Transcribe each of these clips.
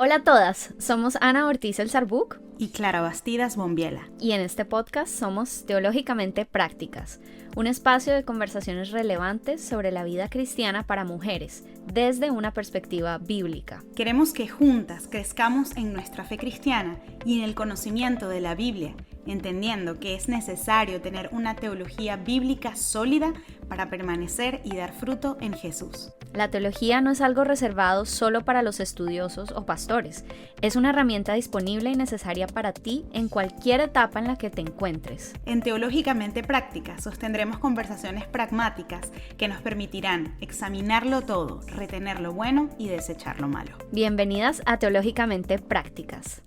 Hola a todas, somos Ana Ortiz El Sarbuc y Clara Bastidas Bombiela. y en este podcast somos Teológicamente Prácticas, un espacio de conversaciones relevantes sobre la vida cristiana para mujeres, desde una perspectiva bíblica. Queremos que juntas crezcamos en nuestra fe cristiana y en el conocimiento de la Biblia, entendiendo que es necesario tener una teología bíblica sólida para permanecer y dar fruto en Jesús. La teología no es algo reservado solo para los estudiosos o pastores, es una herramienta disponible y necesaria para ti en cualquier etapa en la que te encuentres. En Teológicamente Prácticas sostendremos conversaciones pragmáticas que nos permitirán examinarlo todo, retener lo bueno y desechar lo malo. Bienvenidas a Teológicamente Prácticas.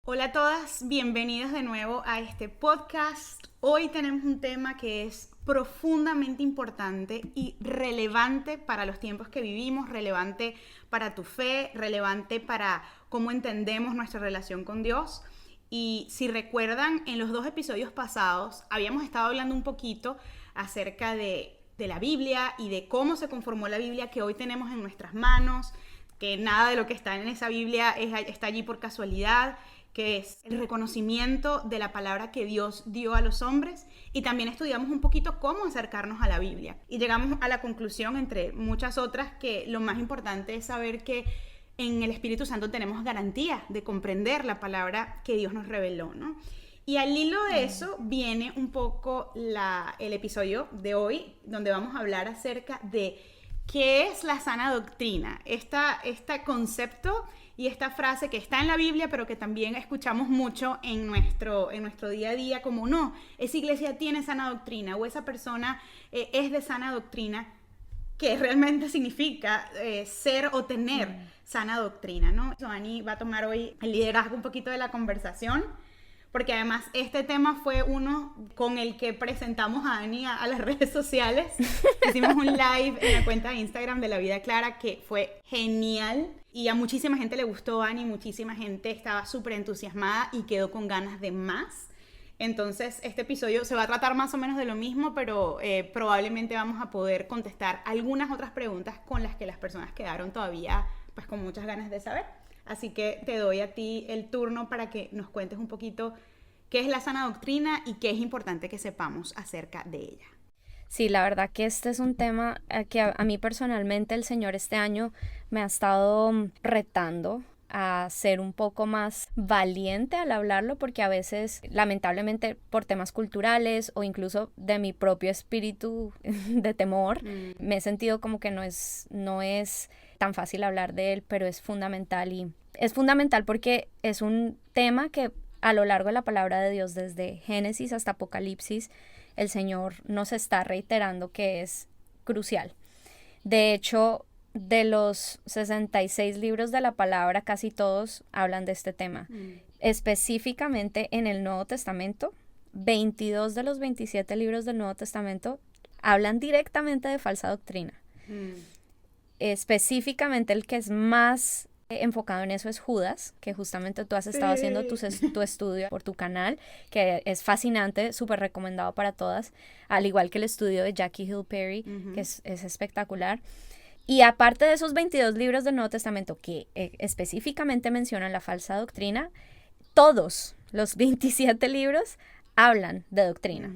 Hola a todas, bienvenidas de nuevo a este podcast. Hoy tenemos un tema que es profundamente importante y relevante para los tiempos que vivimos, relevante para tu fe, relevante para cómo entendemos nuestra relación con Dios. Y si recuerdan, en los 2 episodios pasados habíamos estado hablando un poquito acerca de la Biblia y de cómo se conformó la Biblia que hoy tenemos en nuestras manos, que nada de lo que está en esa Biblia está allí por casualidad, que es el reconocimiento de la palabra que Dios dio a los hombres, y también estudiamos un poquito cómo acercarnos a la Biblia. Y llegamos a la conclusión, entre muchas otras, que lo más importante es saber que en el Espíritu Santo tenemos garantía de comprender la palabra que Dios nos reveló, ¿no? Y al hilo de eso viene un poco el episodio de hoy, donde vamos a hablar acerca de qué es la sana doctrina, este concepto y esta frase que está en la Biblia, pero que también escuchamos mucho en nuestro día a día, como no, esa iglesia tiene sana doctrina o esa persona es de sana doctrina, que realmente significa ser o tener sana doctrina, ¿no? Ani va a tomar hoy el liderazgo un poquito de la conversación, porque además este tema fue uno con el que presentamos a Ani a las redes sociales. Hicimos un live en la cuenta de Instagram de La Vida Clara que fue genial y a muchísima gente le gustó, Ani, muchísima gente estaba súper entusiasmada y quedó con ganas de más. Entonces este episodio se va a tratar más o menos de lo mismo, pero probablemente vamos a poder contestar algunas otras preguntas con las que las personas quedaron todavía pues con muchas ganas de saber. Así que te doy a ti el turno para que nos cuentes un poquito qué es la sana doctrina y qué es importante que sepamos acerca de ella. Sí, la verdad que este es un tema que a mí personalmente el Señor este año me ha estado retando a ser un poco más valiente al hablarlo, porque a veces, lamentablemente, por temas culturales o incluso de mi propio espíritu de temor, me he sentido como que no es tan fácil hablar de él, pero es fundamental, y es fundamental porque es un tema que a lo largo de la palabra de Dios, desde Génesis hasta Apocalipsis, el Señor nos está reiterando que es crucial. De hecho, de los 66 libros de la palabra, casi todos hablan de este tema. Específicamente en el Nuevo Testamento, 22 de los 27 libros del Nuevo Testamento hablan directamente de falsa doctrina. Específicamente el que es más enfocado en eso es Judas, que justamente tú has estado haciendo tu estudio por tu canal, que es fascinante, súper recomendado para todas, al igual que el estudio de Jackie Hill Perry, que es espectacular. Y aparte de esos 22 libros del Nuevo Testamento que específicamente mencionan la falsa doctrina, todos los 27 libros hablan de doctrina.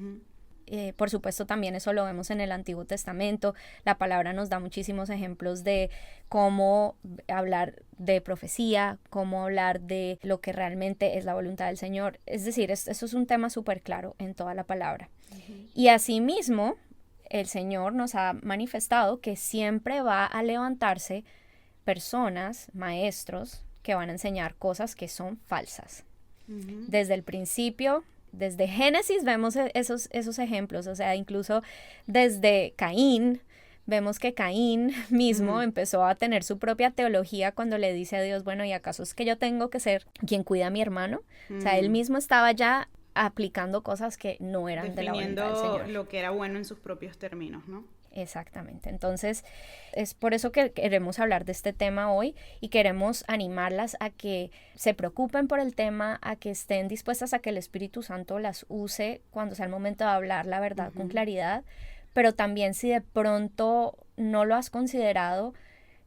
Por supuesto, también eso lo vemos en el Antiguo Testamento. La palabra nos da muchísimos ejemplos de cómo hablar de profecía, cómo hablar de lo que realmente es la voluntad del Señor. Es decir, eso es un tema súper claro en toda la palabra. Y asimismo, el Señor nos ha manifestado que siempre va a levantarse personas, maestros, que van a enseñar cosas que son falsas. Desde el principio, desde Génesis vemos esos ejemplos, o sea, incluso desde Caín, vemos que Caín mismo empezó a tener su propia teología cuando le dice a Dios, bueno, ¿y acaso es que yo tengo que ser quien cuida a mi hermano? O sea, él mismo estaba ya aplicando cosas que no eran de la voluntad del Señor. Definiendo lo que era bueno en sus propios términos, ¿no? Exactamente. Entonces, es por eso que queremos hablar de este tema hoy y queremos animarlas a que se preocupen por el tema, a que estén dispuestas a que el Espíritu Santo las use cuando sea el momento de hablar la verdad con claridad, pero también si de pronto no lo has considerado,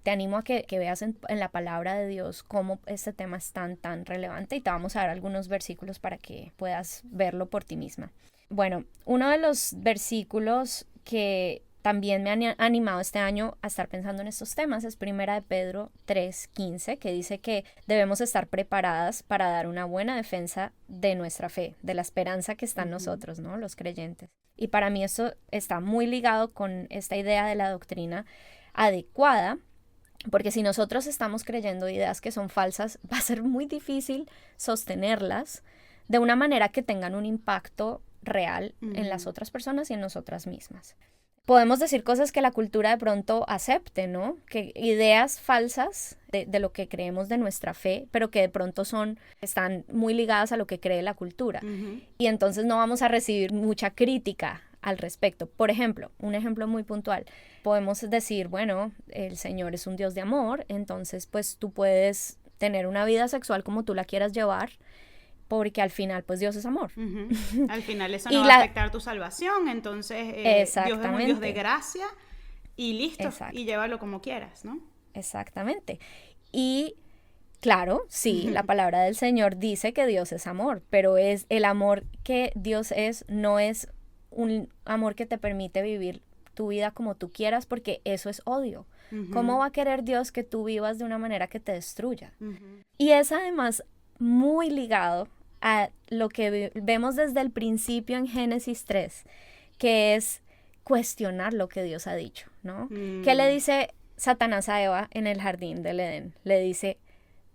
te animo a que veas en la palabra de Dios cómo este tema es tan relevante, y te vamos a dar algunos versículos para que puedas verlo por ti misma. Bueno, uno de los versículos que también me han animado este año a estar pensando en estos temas es 1 de Pedro 3:15, que dice que debemos estar preparadas para dar una buena defensa de nuestra fe, de la esperanza que está en nosotros, ¿no? Los creyentes. Y para mí esto está muy ligado con esta idea de la doctrina adecuada, porque si nosotros estamos creyendo ideas que son falsas, va a ser muy difícil sostenerlas de una manera que tengan un impacto real en las otras personas y en nosotras mismas. Podemos decir cosas que la cultura de pronto acepte, ¿no? Que ideas falsas de lo que creemos de nuestra fe, pero que de pronto están muy ligadas a lo que cree la cultura. Y entonces no vamos a recibir mucha crítica al respecto. Por ejemplo, un ejemplo muy puntual. Podemos decir, bueno, el Señor es un Dios de amor, entonces pues tú puedes tener una vida sexual como tú la quieras llevar, porque al final pues Dios es amor. Al final eso no va a afectar tu salvación, entonces Dios es un Dios de gracia y listo. Exacto. Y llévalo como quieras, ¿no? Exactamente. Y claro, sí, la palabra del Señor dice que Dios es amor, pero es el amor que Dios no es un amor que te permite vivir tu vida como tú quieras, porque eso es odio. ¿Cómo va a querer Dios que tú vivas de una manera que te destruya? Y es además muy ligado a lo que vemos desde el principio en Génesis 3, que es cuestionar lo que Dios ha dicho, ¿no? ¿Qué le dice Satanás a Eva en el jardín del Edén? Le dice,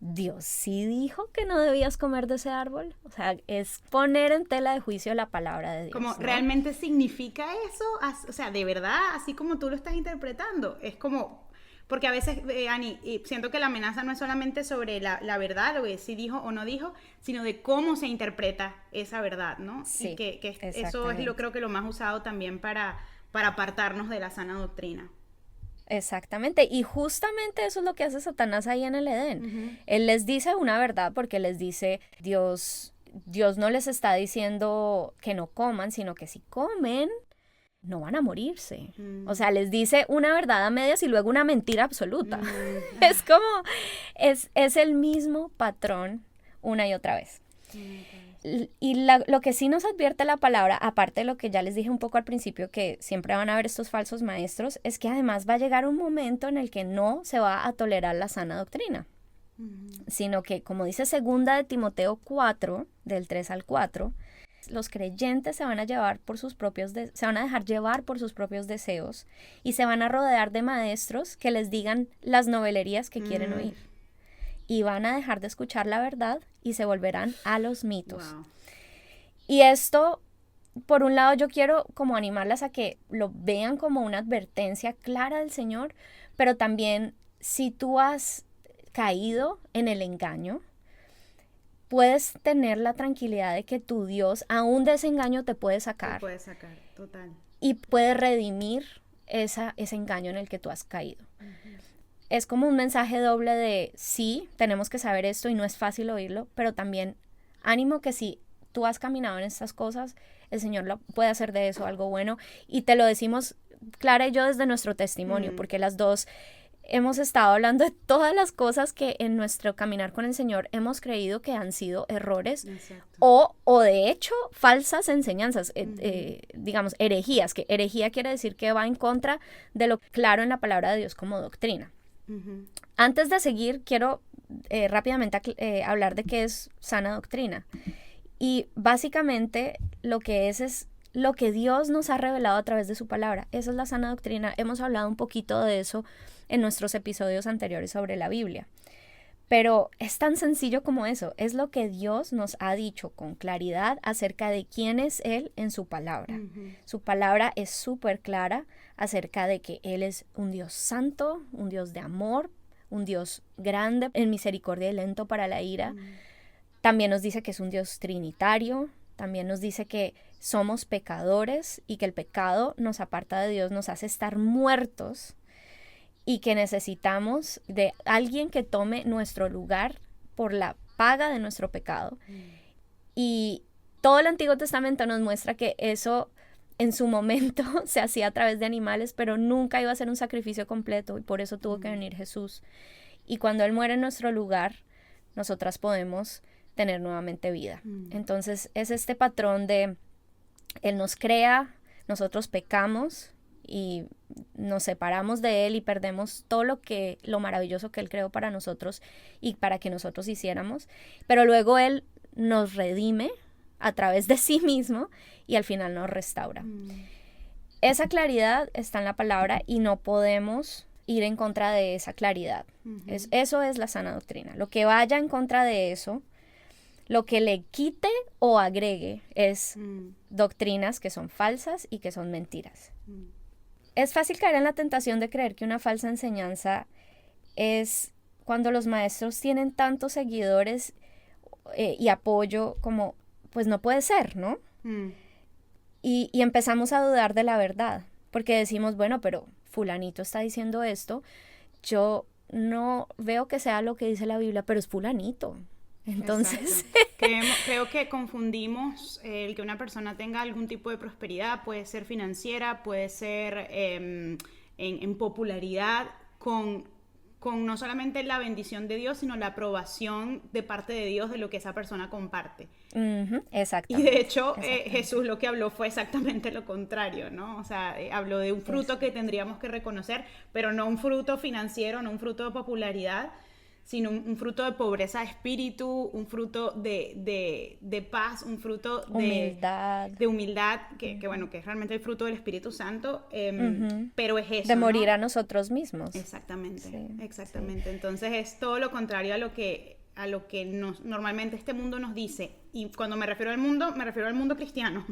Dios sí dijo que no debías comer de ese árbol. O sea, es poner en tela de juicio la palabra de Dios. Como, ¿no? ¿realmente significa eso? O sea, de verdad, así como tú lo estás interpretando. Es como... Porque a veces, Ani, siento que la amenaza no es solamente sobre la verdad, lo que sí dijo o no dijo, sino de cómo se interpreta esa verdad, ¿no? Sí, y que eso es creo que lo más usado también para apartarnos de la sana doctrina. Exactamente, y justamente eso es lo que hace Satanás ahí en el Edén. Él les dice una verdad porque les dice, Dios no les está diciendo que no coman, sino que si comen, no van a morirse. O sea, les dice una verdad a medias y luego una mentira absoluta. Es como, es el mismo patrón una y otra vez. Y lo que sí nos advierte la palabra, aparte de lo que ya les dije un poco al principio, que siempre van a haber estos falsos maestros, es que además va a llegar un momento en el que no se va a tolerar la sana doctrina, sino que, como dice 2 de Timoteo 4, del 3 al 4, los creyentes se van a dejar llevar por sus propios deseos y se van a rodear de maestros que les digan las novelerías que quieren oír. Y van a dejar de escuchar la verdad y se volverán a los mitos. Wow. Y esto, por un lado, yo quiero como animarlas a que lo vean como una advertencia clara del Señor, pero también si tú has caído en el engaño, puedes tener la tranquilidad de que tu Dios, aún de ese engaño, te puede sacar. Te puede sacar, total. Y puede redimir ese engaño en el que tú has caído. Es como un mensaje doble de, sí, tenemos que saber esto y no es fácil oírlo, pero también ánimo que si tú has caminado en estas cosas, el Señor puede hacer de eso algo bueno. Y te lo decimos Clara y yo desde nuestro testimonio, porque las dos hemos estado hablando de todas las cosas que en nuestro caminar con el Señor hemos creído que han sido errores o de hecho falsas enseñanzas, digamos herejías, que herejía quiere decir que va en contra de lo claro en la palabra de Dios como doctrina. Antes de seguir, quiero rápidamente hablar de qué es sana doctrina. Y básicamente lo que es lo que Dios nos ha revelado a través de su palabra. Esa es la sana doctrina. Hemos hablado un poquito de eso en nuestros episodios anteriores sobre la Biblia. Pero es tan sencillo como eso. Es lo que Dios nos ha dicho con claridad acerca de quién es Él en su palabra. Su palabra es súper clara acerca de que Él es un Dios santo, un Dios de amor, un Dios grande, en misericordia y lento para la ira. También nos dice que es un Dios trinitario. También nos dice que somos pecadores y que el pecado nos aparta de Dios, nos hace estar muertos y que necesitamos de alguien que tome nuestro lugar por la paga de nuestro pecado. Y todo el Antiguo Testamento nos muestra que eso en su momento se hacía a través de animales, pero nunca iba a ser un sacrificio completo, y por eso tuvo que venir Jesús. Y cuando Él muere en nuestro lugar, nosotras podemos tener nuevamente vida. Entonces es este patrón de Él nos crea, nosotros pecamos y nos separamos de Él y perdemos todo lo maravilloso que Él creó para nosotros y para que nosotros hiciéramos, pero luego Él nos redime a través de sí mismo y al final nos restaura. Esa claridad está en la palabra y no podemos ir en contra de esa claridad. Eso es la sana doctrina. Lo que vaya en contra de eso, lo que le quite o agregue es doctrinas que son falsas y que son mentiras. Es fácil caer en la tentación de creer que una falsa enseñanza es cuando los maestros tienen tantos seguidores y apoyo como, pues no puede ser, ¿no? Y empezamos a dudar de la verdad, porque decimos, bueno, pero fulanito está diciendo esto, yo no veo que sea lo que dice la Biblia, pero es fulanito. Entonces, creo que confundimos el que una persona tenga algún tipo de prosperidad, puede ser financiera, puede ser en popularidad, con no solamente la bendición de Dios, sino la aprobación de parte de Dios de lo que esa persona comparte. Exactamente. Y de hecho, Jesús lo que habló fue exactamente lo contrario, ¿no? O sea, habló de un fruto que tendríamos que reconocer, pero no un fruto financiero, no un fruto de popularidad, sino un fruto de pobreza de espíritu, un fruto de paz, un fruto de humildad, que bueno, que es realmente el fruto del Espíritu Santo, pero es eso, de morir, ¿no? A nosotros mismos. Exactamente, sí. Entonces es todo lo contrario a lo que normalmente este mundo nos dice, y cuando me refiero al mundo cristiano,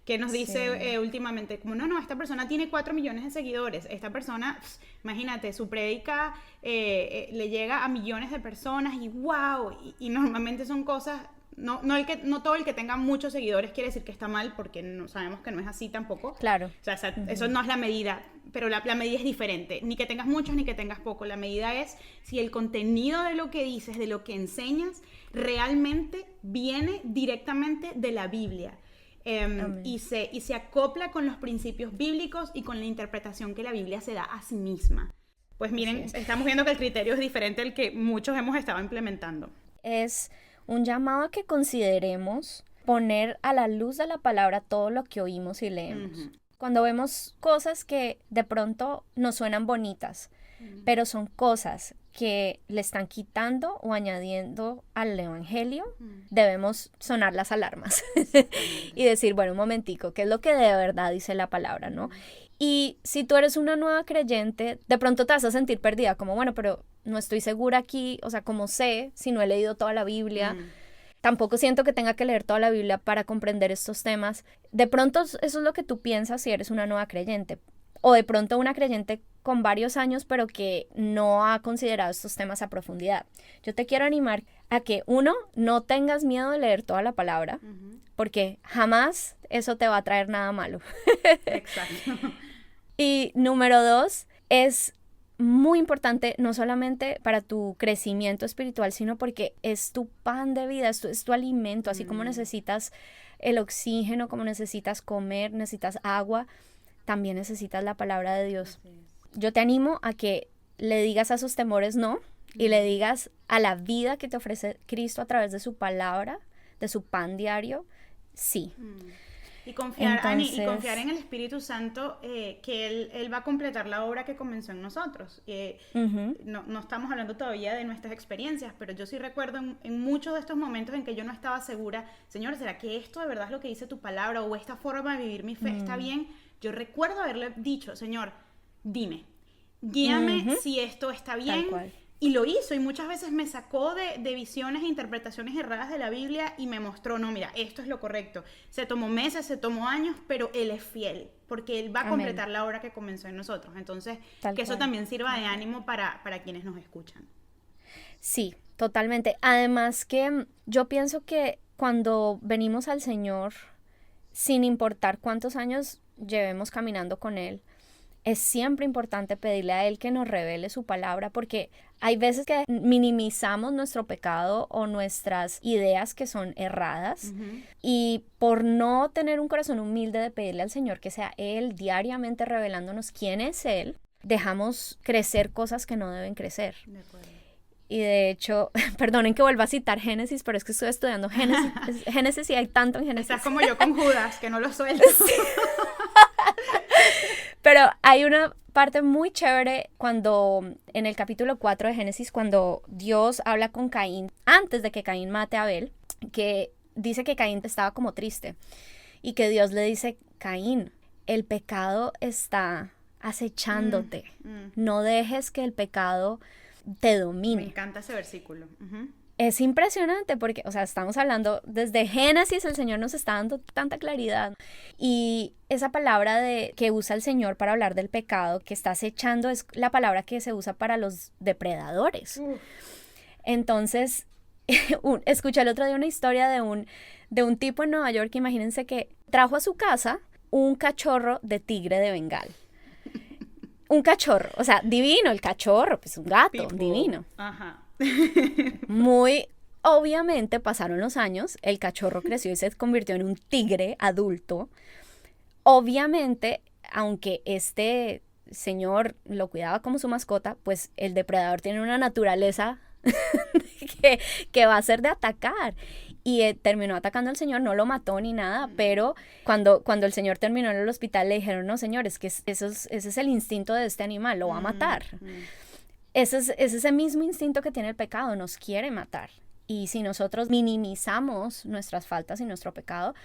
que nos dice últimamente, como no, esta persona tiene 4 millones de seguidores, esta persona, imagínate, su prédica le llega a millones de personas y wow, y normalmente son cosas, no todo el que tenga muchos seguidores quiere decir que está mal, porque no, sabemos que no es así tampoco. Claro. O sea, eso no es la medida, pero la medida es diferente, ni que tengas muchos ni que tengas poco, la medida es si el contenido de lo que dices, de lo que enseñas, realmente viene directamente de la Biblia. Y se acopla con los principios bíblicos y con la interpretación que la Biblia se da a sí misma. Pues miren, estamos viendo que el criterio es diferente al que muchos hemos estado implementando. Es un llamado a que consideremos poner a la luz de la palabra todo lo que oímos y leemos. Cuando vemos cosas que de pronto nos suenan bonitas, pero son cosas que le están quitando o añadiendo al evangelio, debemos sonar las alarmas y decir, bueno, un momentico, ¿qué es lo que de verdad dice la palabra, no? Y si tú eres una nueva creyente, de pronto te vas a sentir perdida, como, bueno, pero no estoy segura aquí, o sea, ¿cómo sé si no he leído toda la Biblia? Tampoco siento que tenga que leer toda la Biblia para comprender estos temas. De pronto eso es lo que tú piensas si eres una nueva creyente. O de pronto una creyente con varios años, pero que no ha considerado estos temas a profundidad. Yo te quiero animar a que, uno, no tengas miedo de leer toda la palabra, porque jamás eso te va a traer nada malo. Exacto. Y número 2, es muy importante, no solamente para tu crecimiento espiritual, sino porque es tu pan de vida, es tu alimento, así como necesitas el oxígeno, como necesitas comer, necesitas agua, también necesitas la palabra de Dios. Yo te animo a que le digas a esos temores no, y le digas a la vida que te ofrece Cristo a través de su palabra, de su pan diario, sí. Y confiar, Ani, y confiar en el Espíritu Santo, que Él va a completar la obra que comenzó en nosotros. No estamos hablando todavía de nuestras experiencias, pero yo sí recuerdo en muchos de estos momentos en que yo no estaba segura, Señor, ¿será que esto de verdad es lo que dice tu palabra o esta forma de vivir mi fe está bien? Yo recuerdo haberle dicho, Señor, dime, guíame si esto está bien. Tal cual. Y lo hizo, y muchas veces me sacó de visiones e interpretaciones erradas de la Biblia y me mostró, no, mira, esto es lo correcto. Se tomó meses, se tomó años, pero Él es fiel, porque Él va a completar la obra que comenzó en nosotros. Entonces, que eso también sirva de ánimo para quienes nos escuchan. Sí, totalmente. Además que yo pienso que cuando venimos al Señor, sin importar cuántos años llevemos caminando con Él, es siempre importante pedirle a Él que nos revele su palabra, porque hay veces que minimizamos nuestro pecado o nuestras ideas que son erradas, y por no tener un corazón humilde de pedirle al Señor que sea Él diariamente revelándonos quién es Él, dejamos crecer cosas que no deben crecer. De acuerdo. Y de hecho, perdonen que vuelva a citar Génesis, pero es que estoy estudiando Génesis y hay tanto en Génesis. Estás como yo con Judas, que no lo suelto. Sí. Pero hay una parte muy chévere cuando, en el capítulo 4 de Génesis, cuando Dios habla con Caín, antes de que Caín mate a Abel, que dice que Caín estaba como triste, y que Dios le dice, Caín, el pecado está acechándote, no dejes que el pecado te domine. Me encanta ese versículo. Es impresionante porque, o sea, estamos hablando desde Génesis, el Señor nos está dando tanta claridad. Y esa palabra que usa el Señor para hablar del pecado que está acechando es la palabra que se usa para los depredadores. Entonces, escuché el otro día una historia de un tipo en Nueva York, imagínense, que trajo a su casa un cachorro de tigre de Bengal. Un cachorro, o sea, divino el cachorro, pues un gato, divino. Ajá. Muy obviamente pasaron los años, el cachorro creció y se convirtió en un tigre adulto. Obviamente, aunque este señor lo cuidaba como su mascota, pues el depredador tiene una naturaleza que va a ser de atacar. Y terminó atacando al señor, no lo mató ni nada, pero cuando el señor terminó en el hospital le dijeron, no señor, es que ese es el instinto de este animal, lo va a matar. Es ese mismo instinto que tiene el pecado, nos quiere matar. Y si nosotros minimizamos nuestras faltas y nuestro pecado,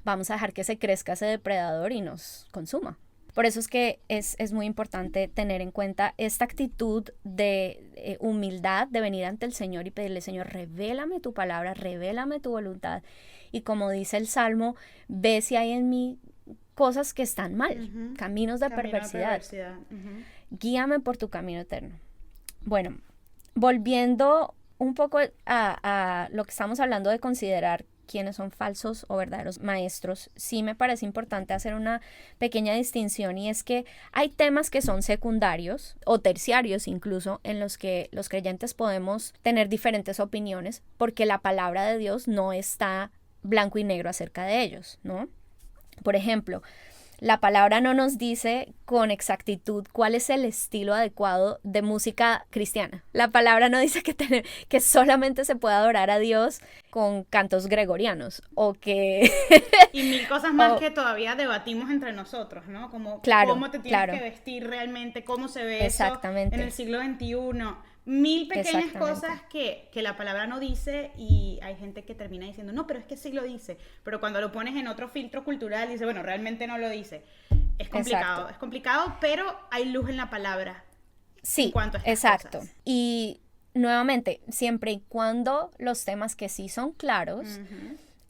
vamos a dejar que se crezca ese depredador y nos consuma. Por eso es que es muy importante tener en cuenta esta actitud de humildad, de venir ante el Señor y pedirle, Señor, revélame tu palabra, revélame tu voluntad. Y como dice el Salmo, ve si hay en mí cosas que están mal, caminos de perversidad. Guíame por tu camino eterno. Bueno, volviendo un poco a lo que estamos hablando de considerar quiénes son falsos o verdaderos maestros, sí me parece importante hacer una pequeña distinción, y es que hay temas que son secundarios o terciarios incluso, en los que los creyentes podemos tener diferentes opiniones porque la palabra de Dios no está blanco y negro acerca de ellos, ¿no? Por ejemplo, la palabra no nos dice con exactitud cuál es el estilo adecuado de música cristiana. La palabra no dice que solamente se puede adorar a Dios con cantos gregorianos o que... Y mil cosas más que todavía debatimos entre nosotros, ¿no? Como cómo te tienes que vestir realmente, cómo se ve eso en el siglo XXI. Mil pequeñas cosas que la palabra no dice, y hay gente que termina diciendo, no, pero es que sí lo dice. Pero cuando lo pones en otro filtro cultural, dice, bueno, realmente no lo dice. Es complicado, es complicado, pero hay luz en la palabra. Sí, en cuanto a estas cosas. Y nuevamente, siempre y cuando los temas que sí son claros,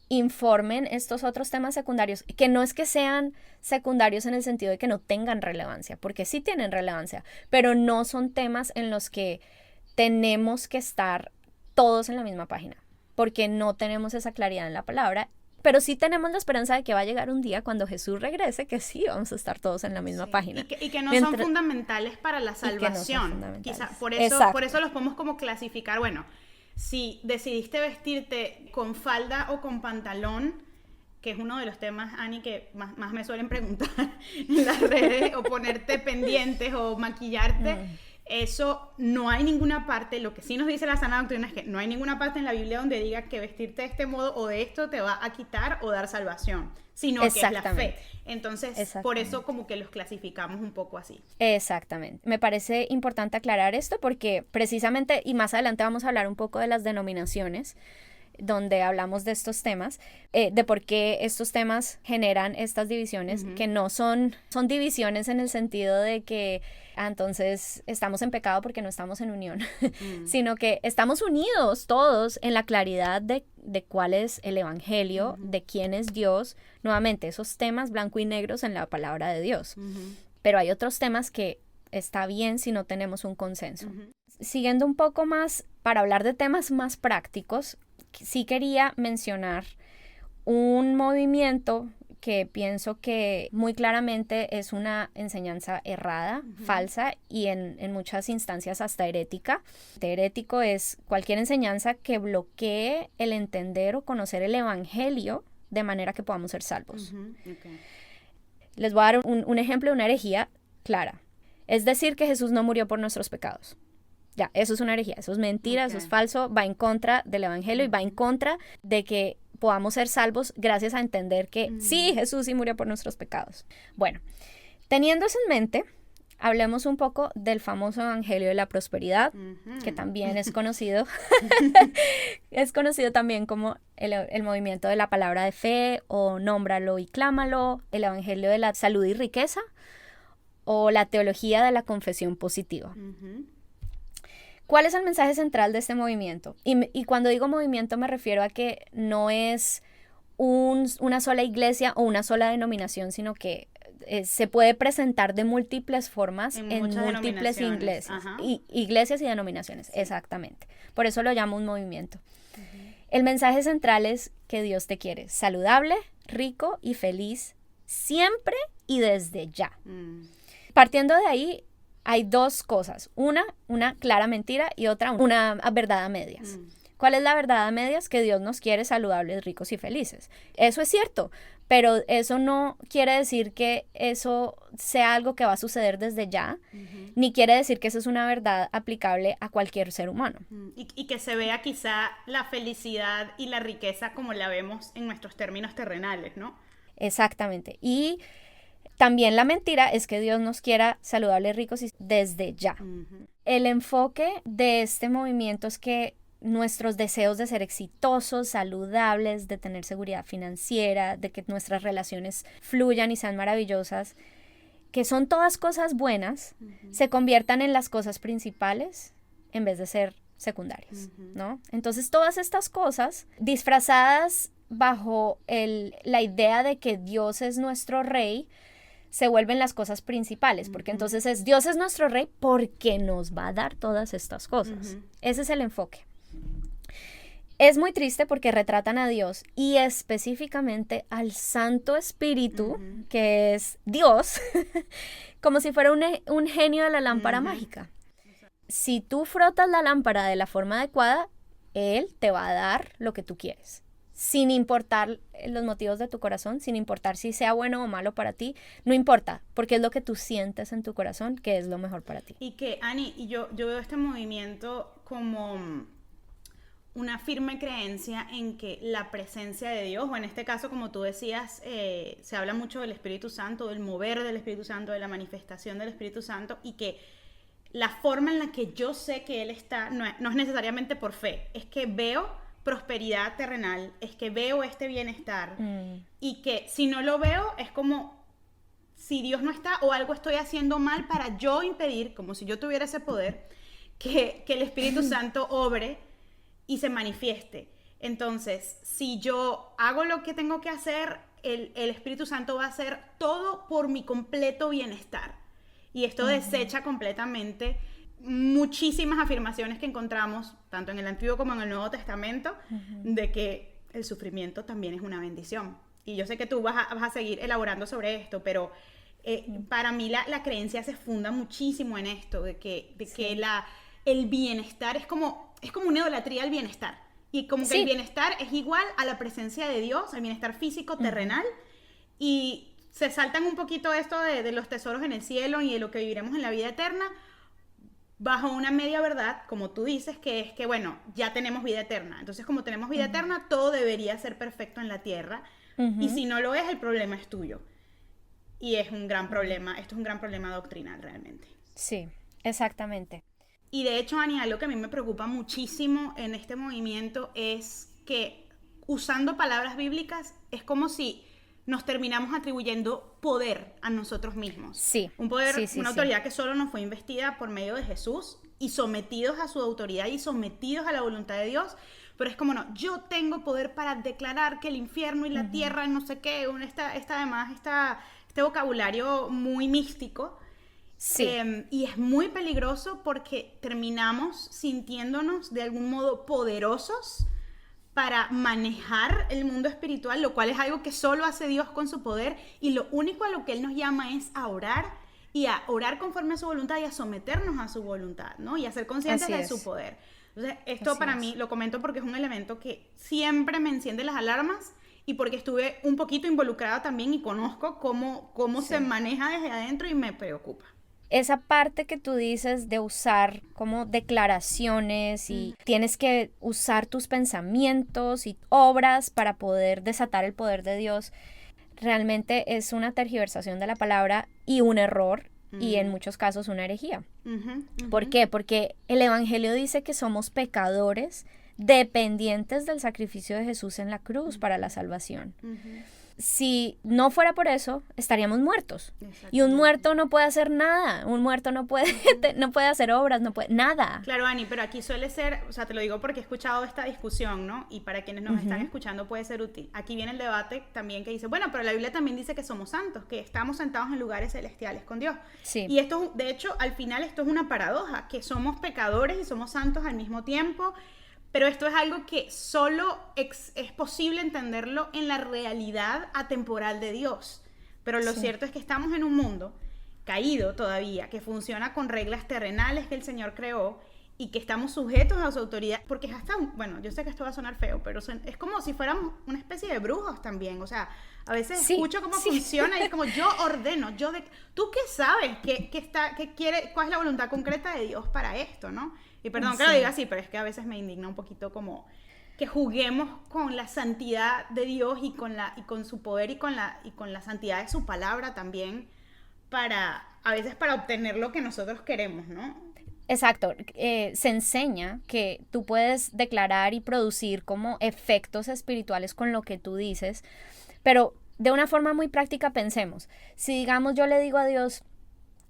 informen estos otros temas secundarios, que no es que sean secundarios en el sentido de que no tengan relevancia, porque sí tienen relevancia, pero no son temas en los que tenemos que estar todos en la misma página, porque no tenemos esa claridad en la palabra, pero sí tenemos la esperanza de que va a llegar un día cuando Jesús regrese, que sí vamos a estar todos en la misma página. Y que no son fundamentales para la salvación. Quizá por eso los podemos como clasificar, bueno, si decidiste vestirte con falda o con pantalón, que es uno de los temas, Ani, que más me suelen preguntar en las redes, o ponerte pendientes o maquillarte, eso no hay ninguna parte. Lo que sí nos dice la sana doctrina es que no hay ninguna parte en la Biblia donde diga que vestirte de este modo o de esto te va a quitar o dar salvación, sino que es la fe. Entonces, por eso como que los clasificamos un poco así. Exactamente. Me parece importante aclarar esto porque precisamente, y más adelante vamos a hablar un poco de las denominaciones, donde hablamos de estos temas, de por qué estos temas generan estas divisiones, que no son divisiones en el sentido de que entonces estamos en pecado porque no estamos en unión, sino que estamos unidos todos en la claridad de cuál es el evangelio, de quién es Dios, nuevamente esos temas blanco y negros en la palabra de Dios. Pero hay otros temas que está bien si no tenemos un consenso. Siguiendo un poco más, para hablar de temas más prácticos, sí quería mencionar un movimiento que pienso que muy claramente es una enseñanza errada, falsa y en muchas instancias hasta herética. Herético es cualquier enseñanza que bloquee el entender o conocer el evangelio de manera que podamos ser salvos. Okay. Les voy a dar un ejemplo de una herejía clara. Es decir que Jesús no murió por nuestros pecados. Ya, eso es una herejía, eso es mentira, eso es falso, va en contra del evangelio y va en contra de que podamos ser salvos gracias a entender que sí, Jesús sí murió por nuestros pecados. Bueno, teniendo eso en mente, hablemos un poco del famoso evangelio de la prosperidad, que también es conocido, es conocido también como el movimiento de la palabra de fe, o nómbralo y clámalo, el evangelio de la salud y riqueza, o la teología de la confesión positiva. ¿Cuál es el mensaje central de este movimiento? Y cuando digo movimiento me refiero a que no es una sola iglesia o una sola denominación, sino que se puede presentar de múltiples formas en múltiples iglesias y denominaciones. Exactamente. Por eso lo llamo un movimiento. El mensaje central es que Dios te quiere saludable, rico y feliz siempre y desde ya. Partiendo de ahí, hay dos cosas, una clara mentira y otra una verdad a medias. ¿Cuál es la verdad a medias? Que Dios nos quiere saludables, ricos y felices. Eso es cierto, pero eso no quiere decir que eso sea algo que va a suceder desde ya, ni quiere decir que eso es una verdad aplicable a cualquier ser humano. Y que se vea quizá la felicidad y la riqueza como la vemos en nuestros términos terrenales, ¿no? Exactamente. Y también la mentira es que Dios nos quiera saludables, ricos y desde ya. El enfoque de este movimiento es que nuestros deseos de ser exitosos, saludables, de tener seguridad financiera, de que nuestras relaciones fluyan y sean maravillosas, que son todas cosas buenas, se conviertan en las cosas principales en vez de ser secundarias, ¿no? Entonces todas estas cosas disfrazadas bajo la idea de que Dios es nuestro rey, se vuelven las cosas principales, porque entonces Dios es nuestro rey porque nos va a dar todas estas cosas. Ese es el enfoque. Es muy triste porque retratan a Dios y específicamente al Santo Espíritu, que es Dios, como si fuera un genio de la lámpara mágica. Si tú frotas la lámpara de la forma adecuada, Él te va a dar lo que tú quieres. Sin importar los motivos de tu corazón, sin importar si sea bueno o malo para ti, no importa, porque es lo que tú sientes en tu corazón que es lo mejor para ti. Y que, Ani, yo veo este movimiento como una firme creencia en que la presencia de Dios, o en este caso, como tú decías, se habla mucho del Espíritu Santo, del mover del Espíritu Santo, de la manifestación del Espíritu Santo, y que la forma en la que yo sé que Él está no es necesariamente por fe, es que veo prosperidad terrenal, es que veo este bienestar y que si no lo veo es como si Dios no está o algo estoy haciendo mal para yo impedir, como si yo tuviera ese poder, que el Espíritu Santo obre y se manifieste. Entonces, si yo hago lo que tengo que hacer, el Espíritu Santo va a hacer todo por mi completo bienestar. Y esto desecha completamente muchísimas afirmaciones que encontramos, tanto en el Antiguo como en el Nuevo Testamento, de que el sufrimiento también es una bendición. Y yo sé que tú vas a seguir elaborando sobre esto, pero para mí la creencia se funda muchísimo en esto, de que el bienestar es como una idolatría al bienestar. Y como que el bienestar es igual a la presencia de Dios, al bienestar físico, terrenal, y se saltan un poquito esto de los tesoros en el cielo y de lo que viviremos en la vida eterna, bajo una media verdad, como tú dices, que es que, bueno, ya tenemos vida eterna. Entonces, como tenemos vida eterna, todo debería ser perfecto en la tierra. Y si no lo es, el problema es tuyo. Y es un gran problema. Esto es un gran problema doctrinal, realmente. Sí, exactamente. Y de hecho, Ani, algo que a mí me preocupa muchísimo en este movimiento es que, usando palabras bíblicas, es como si nos terminamos atribuyendo poder a nosotros mismos. Sí. Un poder, una autoridad que solo nos fue investida por medio de Jesús y sometidos a su autoridad y sometidos a la voluntad de Dios. Pero es como, no, yo tengo poder para declarar que el infierno y la tierra, no sé qué, este vocabulario muy místico. Sí. Y es muy peligroso porque terminamos sintiéndonos de algún modo poderosos para manejar el mundo espiritual, lo cual es algo que solo hace Dios con su poder, y lo único a lo que Él nos llama es a orar, y a orar conforme a su voluntad y a someternos a su voluntad, ¿no? Y a ser conscientes de su poder. Entonces, esto para mí, lo comento porque es un elemento que siempre me enciende las alarmas, y porque estuve un poquito involucrada también y conozco cómo se maneja desde adentro y me preocupa. Esa parte que tú dices de usar como declaraciones y tienes que usar tus pensamientos y obras para poder desatar el poder de Dios, realmente es una tergiversación de la palabra y un error y en muchos casos una herejía. ¿Por qué? Porque el Evangelio dice que somos pecadores dependientes del sacrificio de Jesús en la cruz para la salvación. Si no fuera por eso, estaríamos muertos. Y un muerto no puede hacer nada. Un muerto no puede hacer obras, no puede nada. Claro, Ani, pero aquí suele ser, o sea, te lo digo porque he escuchado esta discusión, ¿no? Y para quienes nos están escuchando puede ser útil. Aquí viene el debate también que dice, bueno, pero la Biblia también dice que somos santos, que estamos sentados en lugares celestiales con Dios. Sí. Y esto, de hecho, al final esto es una paradoja, que somos pecadores y somos santos al mismo tiempo. Pero esto es algo que solo es posible entenderlo en la realidad atemporal de Dios. Pero lo cierto es que estamos en un mundo caído todavía, que funciona con reglas terrenales que el Señor creó y que estamos sujetos a su autoridad. Porque es hasta, bueno, yo sé que esto va a sonar feo, pero es como si fuéramos una especie de brujos también. O sea, a veces escucho cómo funciona y es como yo ordeno, ¿tú qué sabes? ¿Cuál es la voluntad concreta de Dios para esto, no? Y perdón que lo diga así, pero es que a veces me indigna un poquito como que juguemos con la santidad de Dios y con su poder y con la santidad de su palabra también a veces para obtener lo que nosotros queremos, ¿no? Exacto, se enseña que tú puedes declarar y producir como efectos espirituales con lo que tú dices, pero de una forma muy práctica pensemos, si digamos yo le digo a Dios,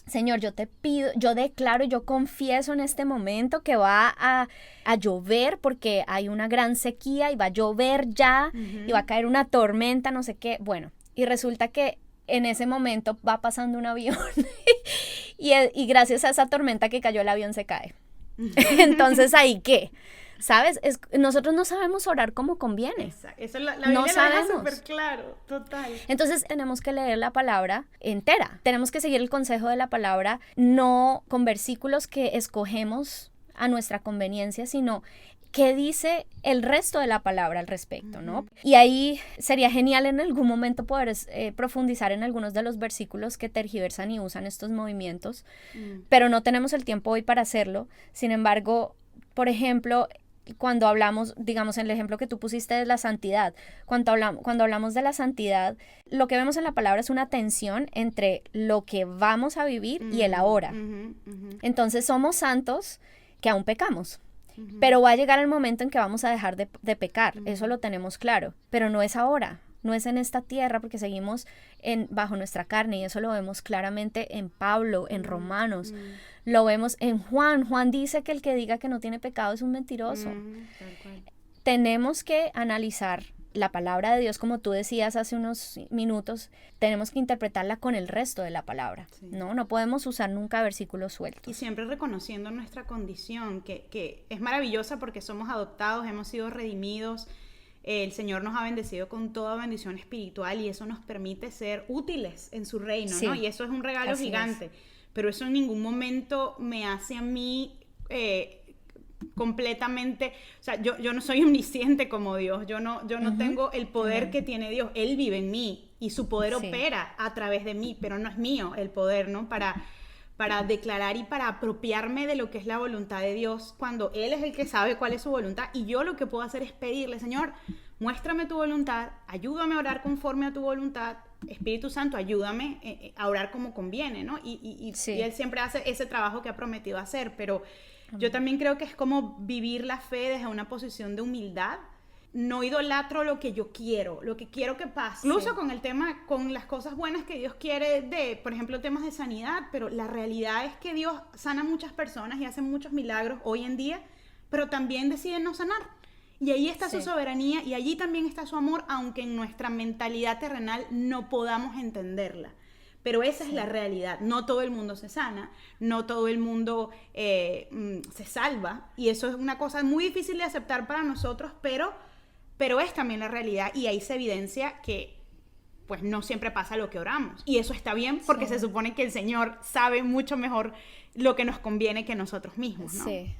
Señor, yo te pido, yo declaro, yo confieso en este momento que va a llover porque hay una gran sequía y va a llover ya y va a caer una tormenta, no sé qué. Bueno, y resulta que en ese momento va pasando un avión y gracias a esa tormenta que cayó el avión se cae. Entonces, ¿ahí qué? ¿Sabes? Nosotros no sabemos orar como conviene. Exacto. Eso la Biblia lo deja súper claro, total. Entonces tenemos que leer la palabra entera. Tenemos que seguir el consejo de la palabra, no con versículos que escogemos a nuestra conveniencia, sino qué dice el resto de la palabra al respecto, ¿no? Y ahí sería genial en algún momento poder profundizar en algunos de los versículos que tergiversan y usan estos movimientos, pero no tenemos el tiempo hoy para hacerlo. Sin embargo, por ejemplo, cuando hablamos, digamos, en el ejemplo que tú pusiste de la santidad, cuando hablamos de la santidad, lo que vemos en la palabra es una tensión entre lo que vamos a vivir y el ahora. Entonces somos santos que aún pecamos, pero va a llegar el momento en que vamos a dejar de pecar, eso lo tenemos claro, pero no es ahora. No es en esta tierra porque seguimos bajo nuestra carne y eso lo vemos claramente en Pablo, en Romanos. Lo vemos en Juan. Juan dice que el que diga que no tiene pecado es un mentiroso. Tenemos que analizar la palabra de Dios, como tú decías hace unos minutos, tenemos que interpretarla con el resto de la palabra, ¿no? No podemos usar nunca versículos sueltos. Y siempre reconociendo nuestra condición, que es maravillosa porque somos adoptados, hemos sido redimidos. El Señor nos ha bendecido con toda bendición espiritual y eso nos permite ser útiles en su reino, ¿no? Y eso es un regalo gigante. Pero eso en ningún momento me hace a mí completamente... O sea, yo no soy omnisciente como Dios. Yo no tengo el poder que tiene Dios. Él vive en mí y su poder opera a través de mí, pero no es mío el poder, ¿no? Para declarar y para apropiarme de lo que es la voluntad de Dios, cuando Él es el que sabe cuál es su voluntad, y yo lo que puedo hacer es pedirle, Señor, muéstrame tu voluntad, ayúdame a orar conforme a tu voluntad, Espíritu Santo, ayúdame a orar como conviene, ¿no? Y Él siempre hace ese trabajo que ha prometido hacer, pero yo también creo que es como vivir la fe desde una posición de humildad. No idolatro lo que yo quiero, lo que quiero que pase. Incluso con el tema, con las cosas buenas que Dios quiere por ejemplo, temas de sanidad, pero la realidad es que Dios sana a muchas personas y hace muchos milagros hoy en día, pero también decide no sanar. Y ahí está su soberanía y allí también está su amor, aunque en nuestra mentalidad terrenal no podamos entenderla. Pero esa es la realidad. No todo el mundo se sana, no todo el mundo se salva, y eso es una cosa muy difícil de aceptar para nosotros, pero pero es también la realidad y ahí se evidencia que pues no siempre pasa lo que oramos. Y eso está bien porque se supone que el Señor sabe mucho mejor lo que nos conviene que nosotros mismos, ¿no? Sí.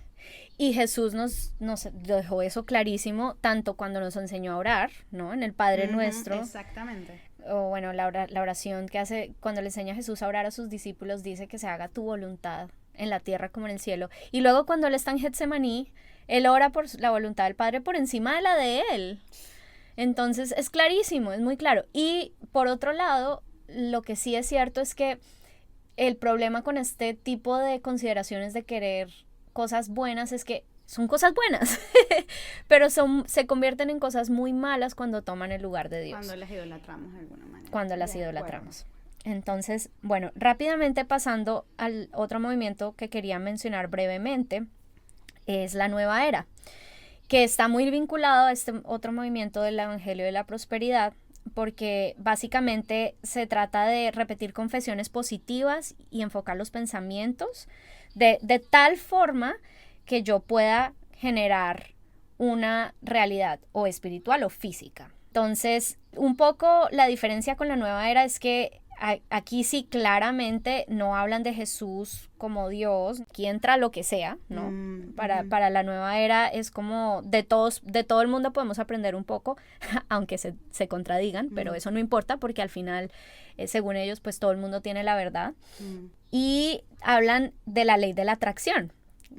Y Jesús nos dejó eso clarísimo, tanto cuando nos enseñó a orar, ¿no? En el Padre Nuestro. Exactamente. O bueno, la oración que hace cuando le enseña a Jesús a orar a sus discípulos, dice que se haga tu voluntad en la tierra como en el cielo. Y luego cuando él está en Getsemaní, él ora por la voluntad del Padre por encima de la de él. Entonces es clarísimo, es muy claro. Y por otro lado, lo que sí es cierto es que el problema con este tipo de consideraciones de querer cosas buenas es que son cosas buenas, pero se convierten en cosas muy malas cuando toman el lugar de Dios. Cuando las idolatramos de alguna manera. Cuando las idolatramos. Entonces, bueno, rápidamente pasando al otro movimiento que quería mencionar brevemente, es la nueva era, que está muy vinculado a este otro movimiento del Evangelio de la Prosperidad, porque básicamente se trata de repetir confesiones positivas y enfocar los pensamientos de tal forma que yo pueda generar una realidad o espiritual o física. Entonces, un poco la diferencia con la nueva era es que aquí sí claramente no hablan de Jesús como Dios, aquí entra lo que sea, ¿no? Para la nueva era es como de todo el mundo podemos aprender un poco, aunque se contradigan, pero eso no importa porque al final, según ellos, pues todo el mundo tiene la verdad. Y hablan de la ley de la atracción,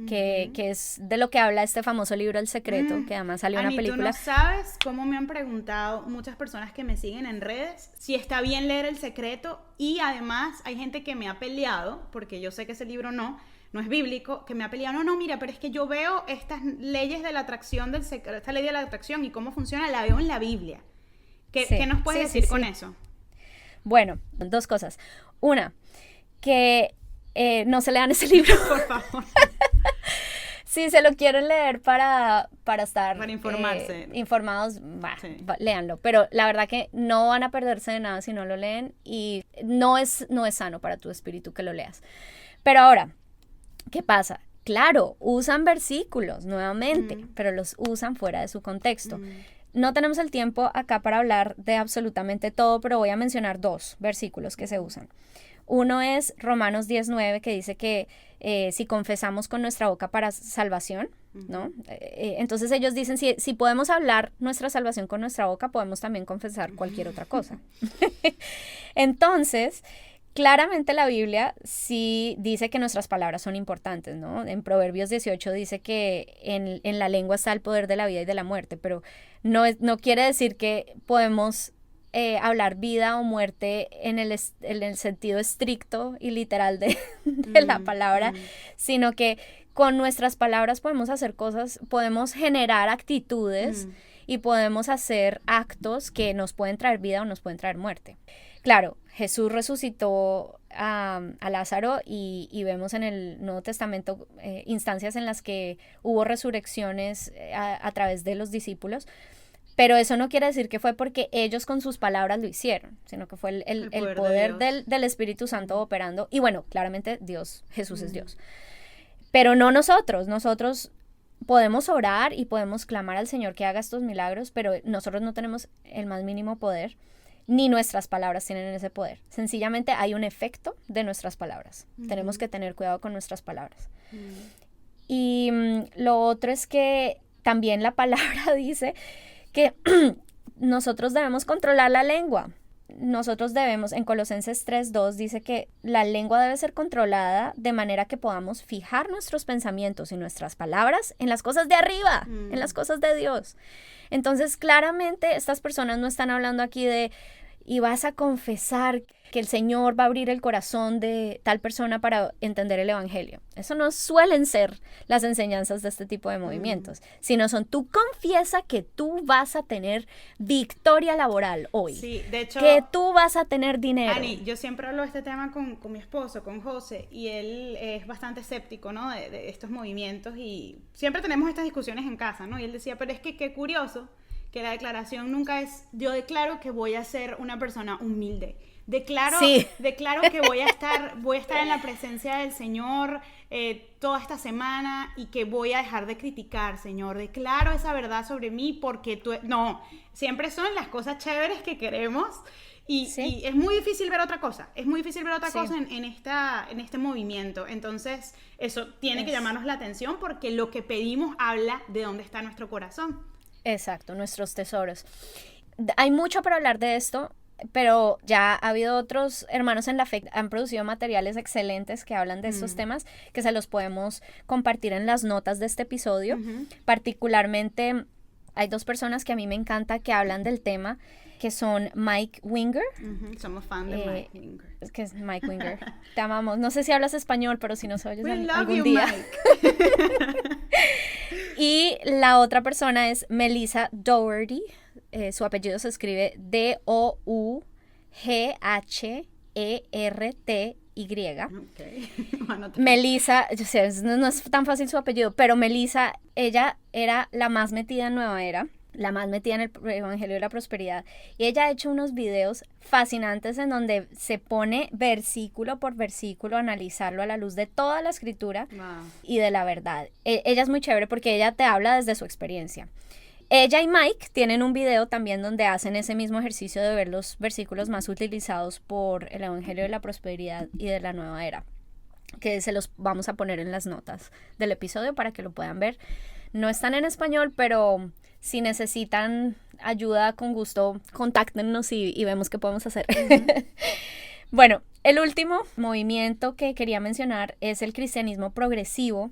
que es de lo que habla este famoso libro El Secreto, que además salió una película. ¿Tú no sabes cómo me han preguntado muchas personas que me siguen en redes si está bien leer El Secreto? Y además hay gente que me ha peleado, porque yo sé que ese libro no es bíblico, que me ha peleado, no, mira, pero es que yo veo estas leyes de la atracción esta ley de la atracción y cómo funciona, la veo en la Biblia. ¿Qué nos puedes decir con eso? Bueno, dos cosas. Una, que no se lean ese libro. Por favor. Si se lo quieren leer para estar para informarse. Informados, léanlo. Pero la verdad que no van a perderse de nada si no lo leen y no es sano para tu espíritu que lo leas. Pero ahora, ¿qué pasa? Claro, usan versículos nuevamente, pero los usan fuera de su contexto. No tenemos el tiempo acá para hablar de absolutamente todo, pero voy a mencionar 2 versículos que se usan. Uno es Romanos 10:9, que dice que si confesamos con nuestra boca para salvación, ¿no? Entonces ellos dicen, si podemos hablar nuestra salvación con nuestra boca, podemos también confesar cualquier otra cosa. Entonces, claramente la Biblia sí dice que nuestras palabras son importantes, ¿no? En Proverbios 18 dice que en la lengua está el poder de la vida y de la muerte, pero no quiere decir que podemos hablar vida o muerte en el sentido estricto y literal de la palabra, sino que con nuestras palabras podemos hacer cosas, podemos generar actitudes y podemos hacer actos que nos pueden traer vida o nos pueden traer muerte. Claro, Jesús resucitó a Lázaro y vemos en el Nuevo Testamento instancias en las que hubo resurrecciones a través de los discípulos. Pero eso no quiere decir que fue porque ellos con sus palabras lo hicieron, sino que fue el poder del Espíritu Santo operando. Y bueno, claramente Jesús es Dios. Pero no nosotros podemos orar y podemos clamar al Señor que haga estos milagros, pero nosotros no tenemos el más mínimo poder, ni nuestras palabras tienen ese poder. Sencillamente hay un efecto de nuestras palabras. Tenemos que tener cuidado con nuestras palabras. Y lo otro es que también la palabra dice que nosotros debemos controlar la lengua. Nosotros debemos, en Colosenses 3:2 dice que la lengua debe ser controlada de manera que podamos fijar nuestros pensamientos y nuestras palabras en las cosas de arriba, en las cosas de Dios. Entonces, claramente, estas personas no están hablando aquí de y vas a confesar que el Señor va a abrir el corazón de tal persona para entender el Evangelio. Eso no suelen ser las enseñanzas de este tipo de movimientos, sino son tú confiesa que tú vas a tener victoria laboral hoy. Sí, de hecho, que tú vas a tener dinero. Ani, yo siempre hablo de este tema con mi esposo, con José, y él es bastante escéptico, ¿no? De estos movimientos y siempre tenemos estas discusiones en casa, ¿no? Y él decía, pero es que qué curioso que la declaración nunca es, yo declaro que voy a ser una persona humilde. Declaro que voy a estar en la presencia del Señor toda esta semana y que voy a dejar de criticar, Señor. Declaro esa verdad sobre mí porque tú... No, siempre son las cosas chéveres que queremos y es muy difícil ver otra cosa. Es muy difícil ver otra cosa en este movimiento. Entonces, eso tiene que llamarnos la atención porque lo que pedimos habla de dónde está nuestro corazón. Exacto, nuestros tesoros. Hay mucho para hablar de esto, pero ya ha habido otros hermanos en la fe que han producido materiales excelentes que hablan de estos temas, que se los podemos compartir en las notas de este episodio. Particularmente, hay 2 personas que a mí me encanta que hablan del tema, que son Mike Winger. Somos fan de Mike Winger. Es que es Mike Winger. Te amamos. No sé si hablas español, pero si nos oyes algún you, día. Mike. Y la otra persona es Melissa Dougherty. Su apellido se escribe Doughherty. Okay. Melissa, yo sé, no es tan fácil su apellido, pero Melissa, ella era la más metida en Nueva Era, la más metida en el Evangelio de la Prosperidad, y ella ha hecho unos videos fascinantes en donde se pone versículo por versículo a analizarlo a la luz de toda la escritura y de la verdad. Ella es muy chévere porque ella te habla desde su experiencia. Ella y Mike tienen un video también donde hacen ese mismo ejercicio de ver los versículos más utilizados por el Evangelio de la Prosperidad y de la Nueva Era, que se los vamos a poner en las notas del episodio para que lo puedan ver. No están en español, pero si necesitan ayuda, con gusto, contáctenos y vemos qué podemos hacer. Bueno, el último movimiento que quería mencionar es el cristianismo progresivo.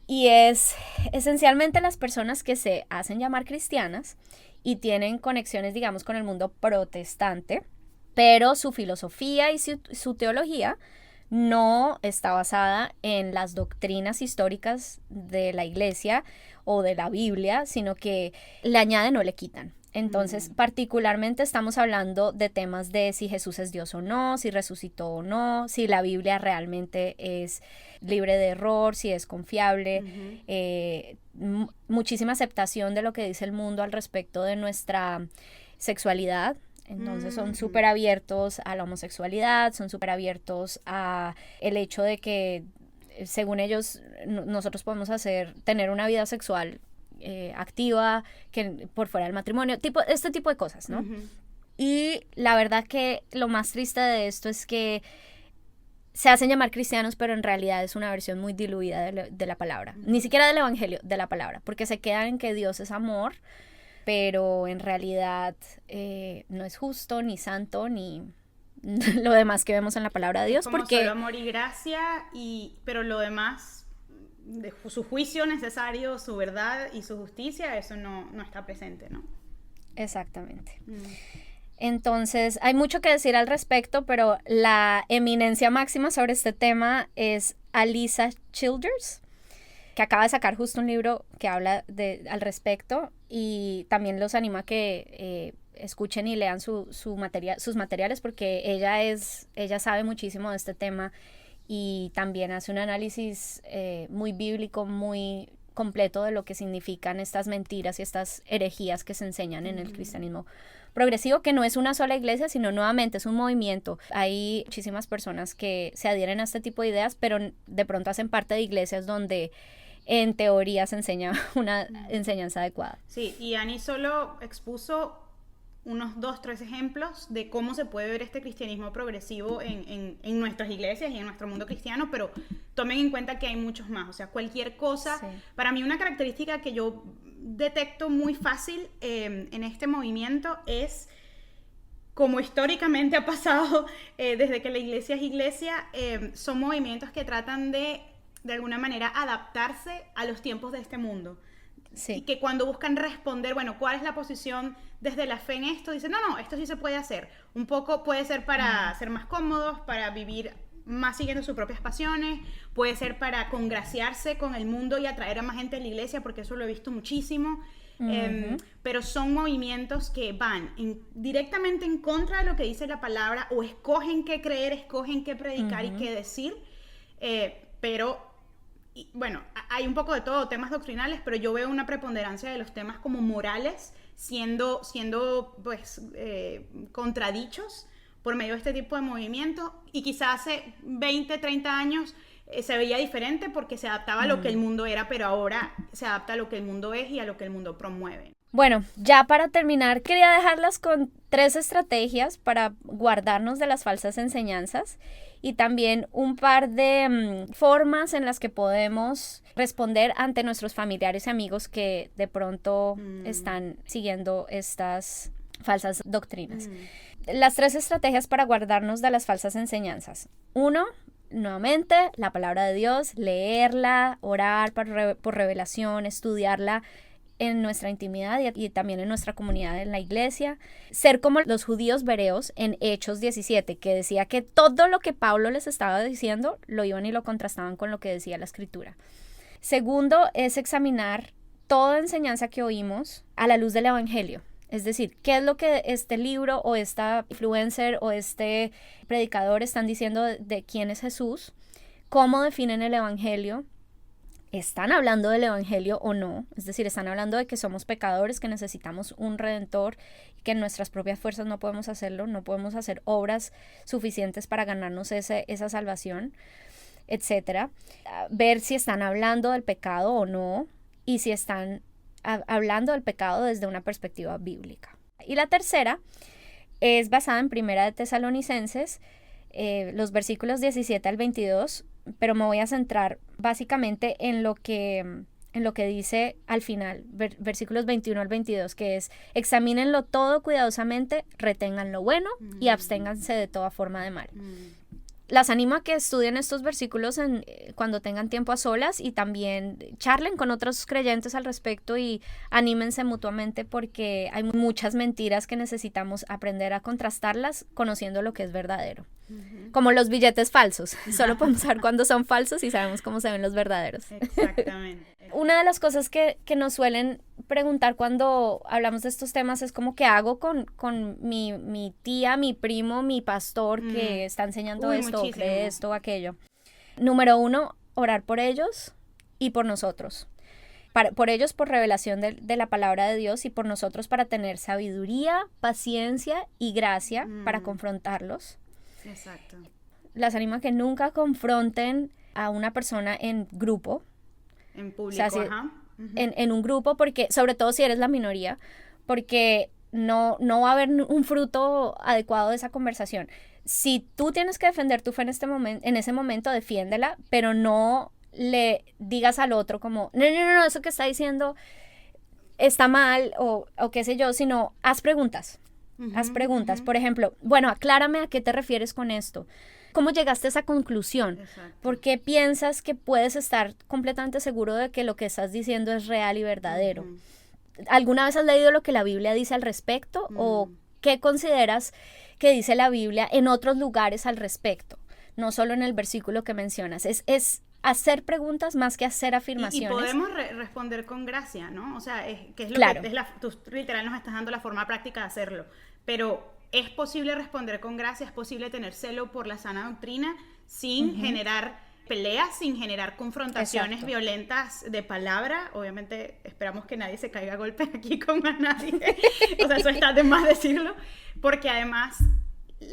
Y es esencialmente las personas que se hacen llamar cristianas y tienen conexiones, digamos, con el mundo protestante, pero su filosofía y su teología no está basada en las doctrinas históricas de la iglesia o de la Biblia, sino que le añaden o le quitan. Entonces, particularmente estamos hablando de temas de si Jesús es Dios o no, si resucitó o no, si la Biblia realmente es libre de error, si es confiable, muchísima aceptación de lo que dice el mundo al respecto de nuestra sexualidad. Entonces son súper abiertos a la homosexualidad, son súper abiertos a el hecho de que, según ellos, nosotros podemos tener una vida sexual activa, que por fuera del matrimonio, este tipo de cosas, ¿no? Y la verdad que lo más triste de esto es que se hacen llamar cristianos, pero en realidad es una versión muy diluida de la palabra, ni siquiera del evangelio, de la palabra, porque se quedan en que Dios es amor, pero en realidad no es justo, ni santo, ni lo demás que vemos en la palabra de Dios. Como porque solo amor y gracia, pero lo demás, de su juicio necesario, su verdad y su justicia, eso no está presente, ¿no? Exactamente. Entonces, hay mucho que decir al respecto, pero la eminencia máxima sobre este tema es Alisa Childers, que acaba de sacar justo un libro que habla al respecto, y también los animo a que escuchen y lean sus materiales, porque ella sabe muchísimo de este tema y también hace un análisis muy bíblico, muy completo de lo que significan estas mentiras y estas herejías que se enseñan en el cristianismo progresivo, que no es una sola iglesia, sino nuevamente es un movimiento. Hay muchísimas personas que se adhieren a este tipo de ideas, pero de pronto hacen parte de iglesias donde en teoría se enseña una enseñanza adecuada. Sí, y Ani solo expuso unos 2-3 ejemplos de cómo se puede ver este cristianismo progresivo en nuestras iglesias y en nuestro mundo cristiano, pero tomen en cuenta que hay muchos más. O sea, cualquier cosa, para mí una característica que yo detecto muy fácil en este movimiento es, como históricamente ha pasado desde que la iglesia es iglesia, son movimientos que tratan de alguna manera adaptarse a los tiempos de este mundo. Sí. Y que cuando buscan responder, bueno, ¿cuál es la posición desde la fe en esto? Dicen, no, esto sí se puede hacer. Un poco puede ser para ser más cómodos, para vivir más siguiendo sus propias pasiones, puede ser para congraciarse con el mundo y atraer a más gente a la iglesia, porque eso lo he visto muchísimo. Pero son movimientos que van directamente en contra de lo que dice la palabra, o escogen qué creer, escogen qué predicar y qué decir, pero bueno, hay un poco de todo, temas doctrinales, pero yo veo una preponderancia de los temas como morales siendo pues, contradichos por medio de este tipo de movimientos, y quizás hace 20, 30 años se veía diferente porque se adaptaba a lo que el mundo era, pero ahora se adapta a lo que el mundo es y a lo que el mundo promueve. Bueno, ya para terminar, quería dejarlas con 3 estrategias para guardarnos de las falsas enseñanzas y también un par de formas en las que podemos responder ante nuestros familiares y amigos que de pronto están siguiendo estas falsas doctrinas. Las 3 estrategias para guardarnos de las falsas enseñanzas. 1, nuevamente, la palabra de Dios, leerla, orar por revelación, estudiarla en nuestra intimidad y también en nuestra comunidad en la iglesia. Ser como los judíos bereos en Hechos 17, que decía que todo lo que Pablo les estaba diciendo lo iban y lo contrastaban con lo que decía la Escritura. Segundo, es examinar toda enseñanza que oímos a la luz del Evangelio. Es decir, ¿qué es lo que este libro o esta influencer o este predicador están diciendo de quién es Jesús? ¿Cómo definen el Evangelio? ¿Están hablando del Evangelio o no? Es decir, ¿están hablando de que somos pecadores, que necesitamos un redentor, que en nuestras propias fuerzas no podemos hacerlo, no podemos hacer obras suficientes para ganarnos esa salvación, etcétera? Ver si están hablando del pecado o no y si están hablando del pecado desde una perspectiva bíblica. Y la tercera es basada en Primera de Tesalonicenses, los versículos 17 al 22, pero me voy a centrar básicamente en lo que dice al final, versículos 21 al 22, que es: examínenlo todo cuidadosamente, retengan lo bueno y absténganse de toda forma de mal. Las animo a que estudien estos versículos cuando tengan tiempo a solas y también charlen con otros creyentes al respecto y anímense mutuamente, porque hay muchas mentiras que necesitamos aprender a contrastarlas conociendo lo que es verdadero. Como los billetes falsos. Solo podemos saber cuándo son falsos y sabemos cómo se ven los verdaderos. Exactamente. Una de las cosas que nos suelen preguntar cuando hablamos de estos temas es como: ¿qué hago con mi tía, mi primo, mi pastor que está enseñando esto, o cree esto o aquello? Número 1, orar por ellos y por nosotros. Por ellos por revelación de la palabra de Dios, y por nosotros para tener sabiduría, paciencia y gracia para confrontarlos. Exacto. Las animo a que nunca confronten a una persona en grupo. En público, o sea, en un grupo, porque sobre todo si eres la minoría, porque no va a haber un fruto adecuado de esa conversación. Si tú tienes que defender tu fe en ese momento, defiéndela, pero no le digas al otro como: no, eso que está diciendo está mal o qué sé yo, sino haz preguntas. Haz preguntas. Por ejemplo, bueno, aclárame a qué te refieres con esto. ¿Cómo llegaste a esa conclusión? Exacto. ¿Por qué piensas que puedes estar completamente seguro de que lo que estás diciendo es real y verdadero? ¿Alguna vez has leído lo que la Biblia dice al respecto? ¿O qué consideras que dice la Biblia en otros lugares al respecto? No solo en el versículo que mencionas. Es hacer preguntas más que hacer afirmaciones. Y podemos responder con gracia, ¿no? O sea, que es lo claro. que tú literal nos estás dando la forma práctica de hacerlo. Pero es posible responder con gracia, es posible tener celo por la sana doctrina sin generar peleas, sin generar confrontaciones violentas de palabra. Obviamente esperamos que nadie se caiga a golpes aquí con a nadie. O sea, eso está de más decirlo. Porque además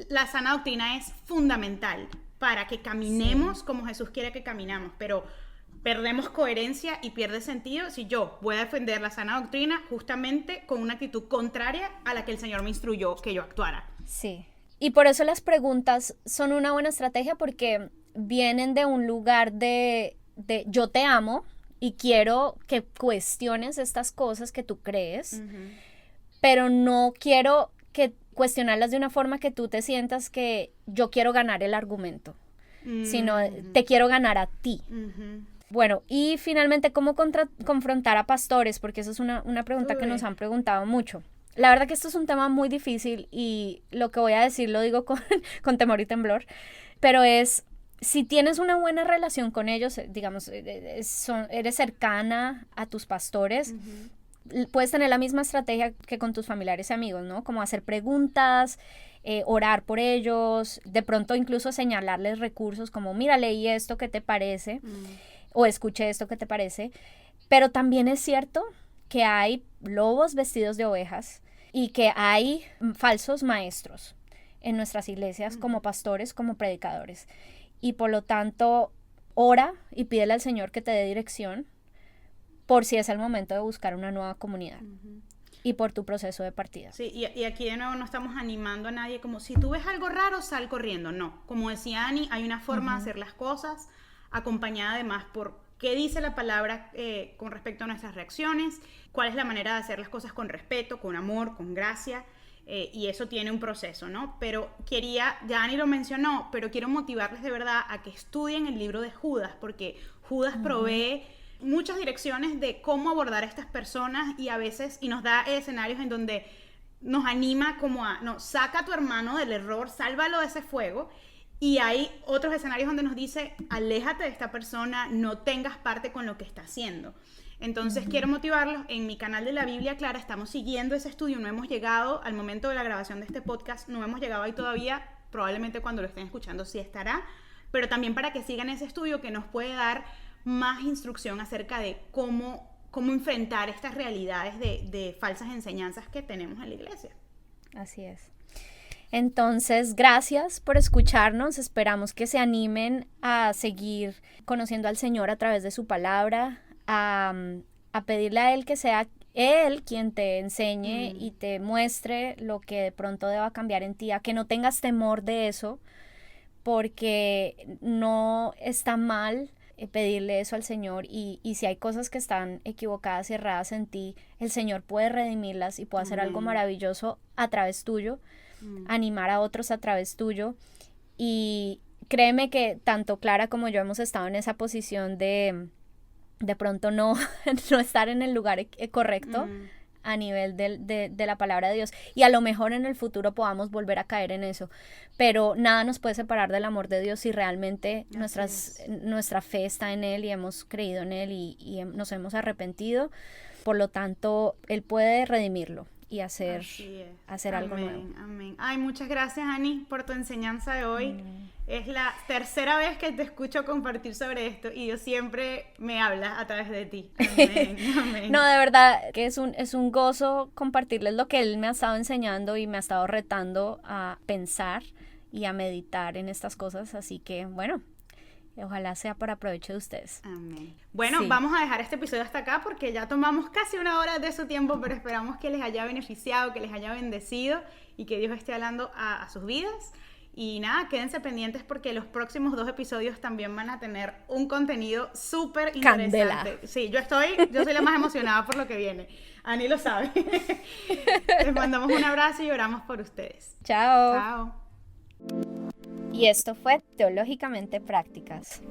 la sana doctrina es fundamental para que caminemos como Jesús quiere que caminamos, pero perdemos coherencia y pierde sentido si yo voy a defender la sana doctrina justamente con una actitud contraria a la que el Señor me instruyó que yo actuara. Sí, y por eso las preguntas son una buena estrategia, porque vienen de un lugar de yo te amo y quiero que cuestiones estas cosas que tú crees, pero no quiero que cuestionarlas de una forma que tú te sientas que yo quiero ganar el argumento, sino te quiero ganar a ti. Bueno, y finalmente, ¿cómo confrontar a pastores? Porque eso es una pregunta que nos han preguntado mucho. La verdad que esto es un tema muy difícil y lo que voy a decir lo digo con temor y temblor, pero si tienes una buena relación con ellos, digamos, eres cercana a tus pastores, puedes tener la misma estrategia que con tus familiares y amigos, ¿no? Como hacer preguntas, orar por ellos, de pronto incluso señalarles recursos como: mira, leí esto, ¿qué te parece? o escuché esto que te parece, pero también es cierto que hay lobos vestidos de ovejas y que hay falsos maestros en nuestras iglesias como pastores, como predicadores. Y por lo tanto, ora y pídele al Señor que te dé dirección por si es el momento de buscar una nueva comunidad y por tu proceso de partida. Sí, y aquí de nuevo no estamos animando a nadie como si tú ves algo raro, sal corriendo. No, como decía Ani, hay una forma de hacer las cosas acompañada además por qué dice la palabra con respecto a nuestras reacciones, cuál es la manera de hacer las cosas con respeto, con amor, con gracia. Y eso tiene un proceso, ¿no? Pero ya Ani lo mencionó, pero quiero motivarles de verdad a que estudien el libro de Judas, porque Judas provee muchas direcciones de cómo abordar a estas personas y a veces, y nos da escenarios en donde nos anima como a, no, saca a tu hermano del error, sálvalo de ese fuego. Y hay otros escenarios donde nos dice, aléjate de esta persona, no tengas parte con lo que está haciendo. Entonces quiero motivarlos, en mi canal de la Biblia Clara estamos siguiendo ese estudio, no hemos llegado al momento de la grabación de este podcast, no hemos llegado ahí todavía, probablemente cuando lo estén escuchando sí estará, pero también para que sigan ese estudio que nos puede dar más instrucción acerca de cómo enfrentar estas realidades de falsas enseñanzas que tenemos en la iglesia. Así es. Entonces, gracias por escucharnos. Esperamos que se animen a seguir conociendo al Señor a través de su palabra, a pedirle a Él que sea Él quien te enseñe y te muestre lo que de pronto deba cambiar en ti, a que no tengas temor de eso, porque no está mal pedirle eso al Señor y si hay cosas que están equivocadas y erradas en ti, el Señor puede redimirlas y puede hacer algo maravilloso a través tuyo, animar a otros a través tuyo. Y créeme que tanto Clara como yo hemos estado en esa posición de pronto no estar en el lugar correcto a nivel de la palabra de Dios, y a lo mejor en el futuro podamos volver a caer en eso, pero nada nos puede separar del amor de Dios si realmente nuestra fe está en Él y hemos creído en Él y nos hemos arrepentido. Por lo tanto, Él puede redimirlo y hacer algo nuevo. Amén. Ay, muchas gracias, Ani, por tu enseñanza de hoy. Es la tercera vez que te escucho compartir sobre esto y Dios siempre me habla a través de ti. Amén. Amén. No, de verdad que es un gozo compartirles lo que Él me ha estado enseñando y me ha estado retando a pensar y a meditar en estas cosas. Así que, bueno, ojalá sea para provecho de ustedes. Amén. Bueno, vamos a dejar este episodio hasta acá porque ya tomamos casi una hora de su tiempo, pero esperamos que les haya beneficiado, que les haya bendecido y que Dios esté hablando a sus vidas. Y nada, quédense pendientes porque los próximos 2 episodios también van a tener un contenido súper interesante. Candela. Sí, yo soy la más emocionada por lo que viene. Ani lo sabe. Les mandamos un abrazo y oramos por ustedes. Chao. Chao. Y esto fue Teológicamente Prácticas.